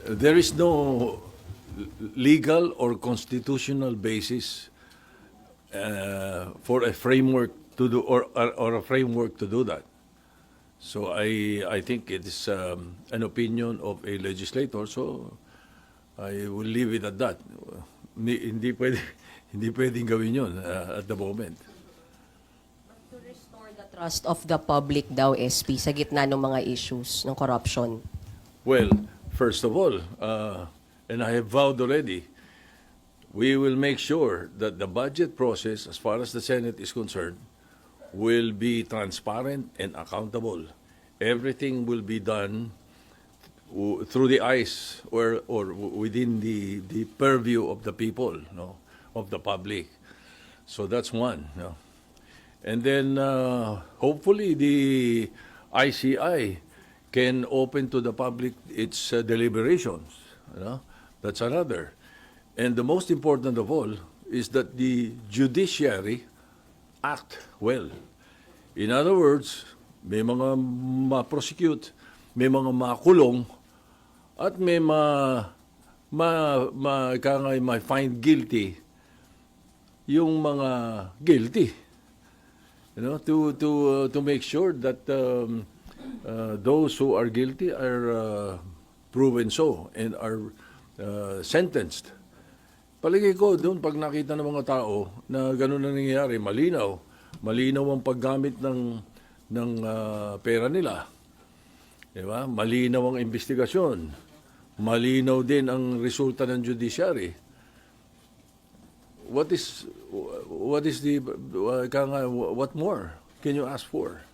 there is no legal or constitutional basis for a framework to do or a framework to do that. So I think it is an opinion of a legislator. So I will leave it at that. Hindi pwede, hindi pwedeng gawin yun at the moment. To restore the trust of the public daw, SP, sa gitna ng mga issues ng corruption. Well, first of all, and I have vowed already, we will make sure that the budget process, as far as the Senate is concerned, will be transparent and accountable. Everything will be done through the eyes or within the purview of the people, no, of the public. So that's one. No? And then hopefully the ICI can open to the public its deliberations. You know? That's another. And the most important of all is that the judiciary act well. In other words, may mga ma-prosecute, may mga makulong, at may may find guilty yung mga guilty. You know, to make sure that those who are guilty are proven so and are sentenced. Palagay ko doon pag nakita ng mga tao na gano'n na nangyayari, malinaw ang paggamit ng pera nila. Diba? Malinaw ang investigasyon. Malinaw din ang resulta ng judiciary. What more can you ask for?